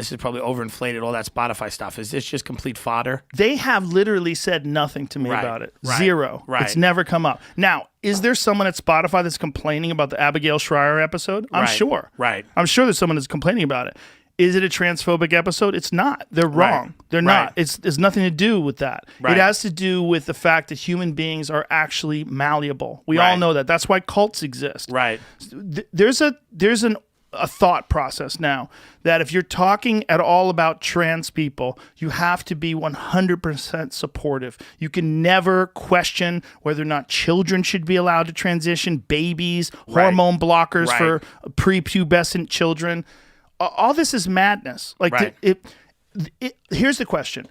this is probably overinflated, all that Spotify stuff. Is this just complete fodder? They have literally said nothing to me about it. Right. Zero. Right. It's never come up. Now, is there someone at Spotify that's complaining about the Abigail Schreier episode? I'm sure. Right. I'm sure there's someone that's complaining about it. Is it a transphobic episode? It's not. They're wrong. They're not. It's nothing to do with that. It has to do with the fact that human beings are actually malleable. We all know that. That's why cults exist. Right. There's a thought process now that if you're talking at all about trans people, you have to be 100% supportive. You can never question whether or not children should be allowed to transition, babies, hormone blockers for prepubescent children. All this is madness. Like, here's the question.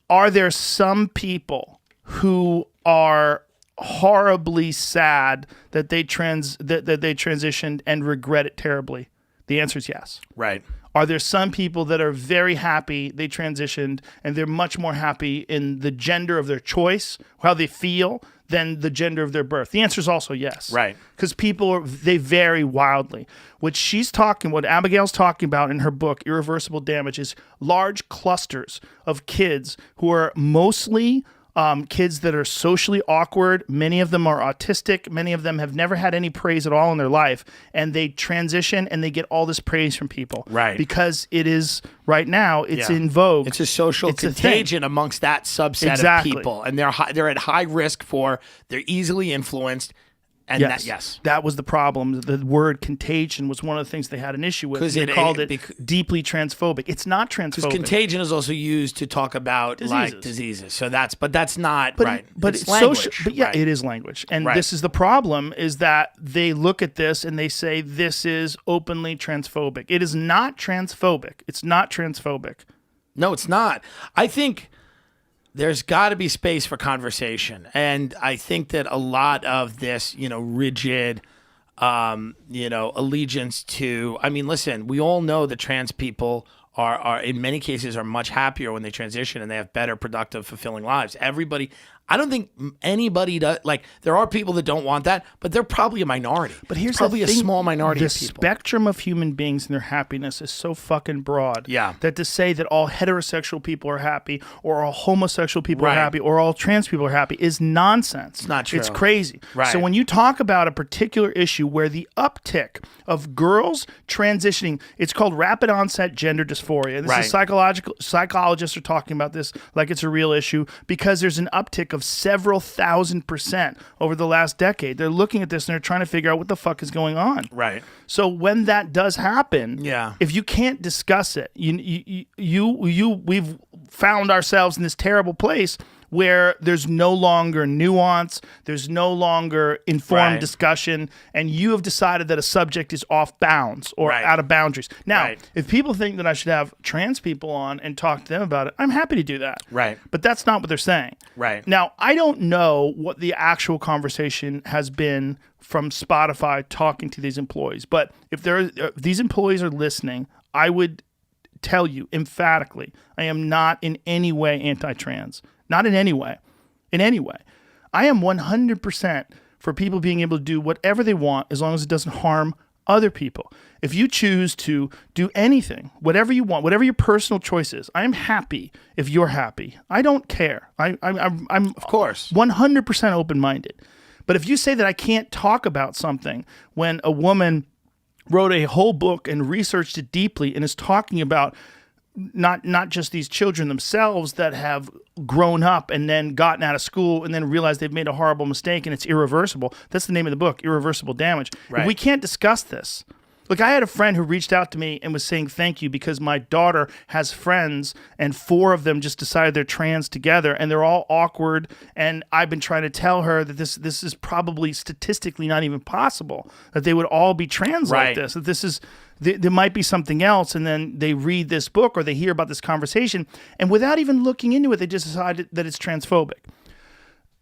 Are there some people who are horribly sad that they transitioned and regret it terribly? The answer is yes. Right. Are there some people that are very happy they transitioned and they're much more happy in the gender of their choice, how they feel, than the gender of their birth? The answer is also yes. Right. Because people, they vary wildly. What Abigail's talking about in her book, Irreversible Damage, is large clusters of kids who are mostly kids that are socially awkward. Many of them are autistic. Many of them have never had any praise at all in their life. And they transition and they get all this praise from people. Right. Because it is, right now, it's in vogue. It's a social contagion amongst that subset of people. And they're at high risk they're easily influenced. And that was the problem. The word contagion was one of the things they had an issue with. They called it deeply transphobic. It's not transphobic. Because contagion is also used to talk about diseases. So that's not right. But it's language. Social. But it is language. And this is the problem: is that they look at this and they say this is openly transphobic. It is not transphobic. It's not transphobic. No, it's not. I think there's got to be space for conversation. And I think that a lot of this, rigid, allegiance to, listen, we all know that trans people are in many cases are much happier when they transition and they have better, productive, fulfilling lives. I don't think anybody does. Like, there are people that don't want that, but they're probably a minority. But here's probably a small minority of people. The spectrum of human beings and their happiness is so fucking broad. Yeah. That to say that all heterosexual people are happy, or all homosexual people are happy, or all trans people are happy is nonsense. It's not true. It's crazy. Right. So when you talk about a particular issue where the uptick of girls transitioning, it's called rapid onset gender dysphoria. And this is psychologists are talking about this like it's a real issue because there's an uptick of several 1,000% over the last decade. They're looking at this and they're trying to figure out what the fuck is going on. Right. So when that does happen, if you can't discuss it, we've found ourselves in this terrible place where there's no longer nuance, there's no longer informed discussion, and you have decided that a subject is off bounds or out of boundaries. Now, if people think that I should have trans people on and talk to them about it, I'm happy to do that. Right. But that's not what they're saying. Right. Now, I don't know what the actual conversation has been from Spotify talking to these employees, but if these employees are listening, I would tell you emphatically, I am not in any way anti-trans. Not in any way. In any way. I am 100% for people being able to do whatever they want as long as it doesn't harm other people. If you choose to do anything, whatever you want, whatever your personal choice is, I am happy if you're happy. I don't care. I'm of course 100% open-minded. But if you say that I can't talk about something when a woman wrote a whole book and researched it deeply and is talking about not just these children themselves that have grown up and then gotten out of school and then realized they've made a horrible mistake and it's irreversible. That's the name of the book, Irreversible Damage. Right. If we can't discuss this. Look, I had a friend who reached out to me and was saying thank you because my daughter has friends and 4 of them just decided they're trans together and they're all awkward, and I've been trying to tell her that this is probably statistically not even possible, that they would all be trans like this, that this is there might be something else, and then they read this book or they hear about this conversation, and without even looking into it, they just decided that it's transphobic.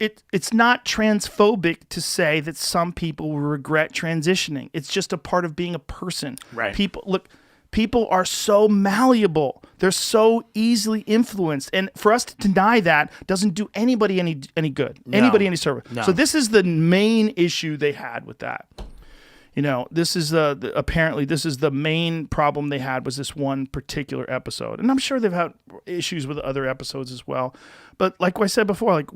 It's not transphobic to say that some people will regret transitioning. It's just a part of being a person. Right. People are so malleable. They're so easily influenced. And for us to deny that doesn't do anybody any good. No. Anybody any service. No. So this is the main issue they had with that. this is apparently this is the main problem they had was this one particular episode. And I'm sure they've had issues with other episodes as well. But like I said before, like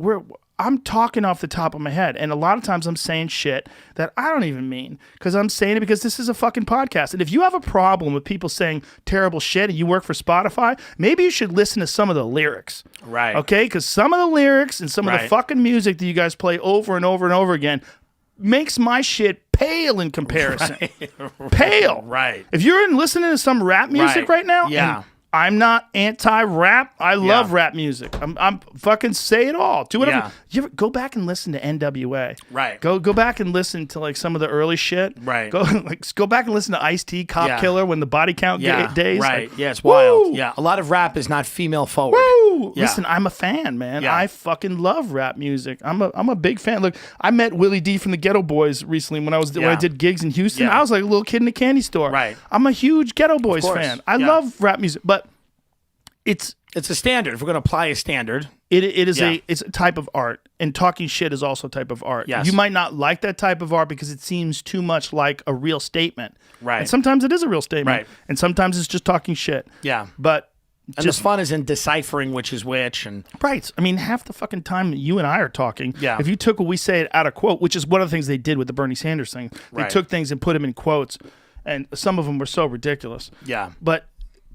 I'm talking off the top of my head. And a lot of times I'm saying shit that I don't even mean because I'm saying it because this is a fucking podcast. And if you have a problem with people saying terrible shit and you work for Spotify, maybe you should listen to some of the lyrics. Right. Okay? Because some of the lyrics and some of the fucking music that you guys play over and over and over again makes my shit pale in comparison. Pale. Right. If you're listening to some rap music right now, yeah. I'm not anti-rap. I love rap music. I'm fucking say it all. Do whatever. Yeah. You ever go back and listen to NWA? Right. Go back and listen to like some of the early shit. Right. Go back and listen to Ice-T, Cop Killer, when the body count days. Right. Like, yeah, it's wild. woo! Yeah. A lot of rap is not female forward. Woo! Yeah. Listen, I'm a fan, man. Yeah. I fucking love rap music. I'm a big fan. Look, I met Willie D from the Ghetto Boys recently when I did gigs in Houston. Yeah. I was like a little kid in a candy store. Right. I'm a huge Ghetto Boys fan. I love rap music, but it's a standard. If we're going to apply a standard, it is it's a type of art, and talking shit is also a type of art. Yes. You might not like that type of art because it seems too much like a real statement. Right. And sometimes it is a real statement. Right. And sometimes it's just talking shit. Yeah. But and the fun is in deciphering which is which. And right. I mean, half the fucking time you and I are talking, Yeah. if you took what we say out of quote, which is one of the things they did with the Bernie Sanders thing, they Right. took things and put them in quotes, and some of them were so ridiculous. yeah. But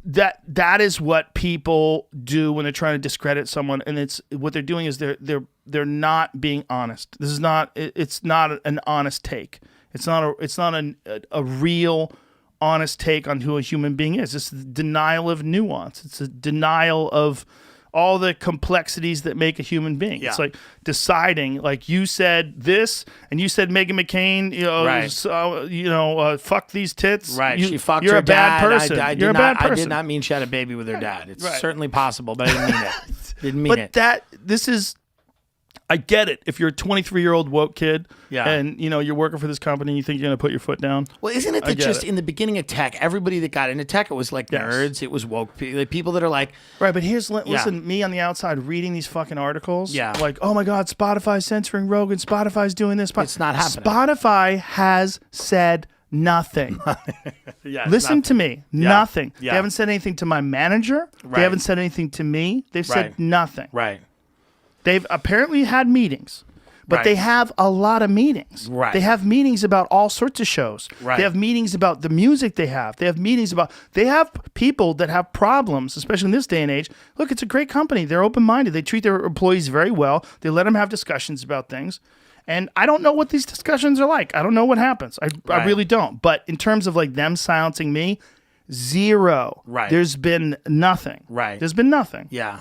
that is what people do when they're trying to discredit someone, and it's what they're doing is they're not being honest. This is not it's not an honest take. It's not a real honest take on who a human being is. It's a denial of nuance. It's a denial of all the complexities that make a human being. Yeah. It's like deciding, like you said this, and you said Meghan McCain, Right. fuck these tits. Right. She fucked you're her a bad dad. person. You're a bad person. I did not mean she had a baby with her dad. It's Right. certainly possible, but I didn't mean it. Didn't mean it. But this is, I get it. If you're a 23-year-old woke kid, Yeah. and you're working for this company, and you think you're gonna put your foot down. Well, isn't it I that get just it. in the beginning of tech, everybody that got into tech, it was like Yes. nerds, it was woke people that are like, Right, but listen, me on the outside reading these fucking articles, Yeah. like, oh my God, Spotify's censoring Rogan, Spotify's doing this. It's not happening. Spotify has said nothing. yeah, Listen to me, nothing. Yeah. They haven't said anything to my manager. Right. They haven't said anything to me. They've said Right. nothing. Right. They've apparently had meetings. But Right. they have a lot of meetings. Right. They have meetings about all sorts of shows. Right. They have meetings about the music they have. They have meetings about... They have people that have problems, especially in this day and age. Look, it's a great company. They're open-minded. They treat their employees very well. They let them have discussions about things. And I don't know what these discussions are like. I don't know what happens. I Right. really don't. But in terms of like them silencing me, zero. Right. There's been nothing. Right. There's been nothing. Yeah.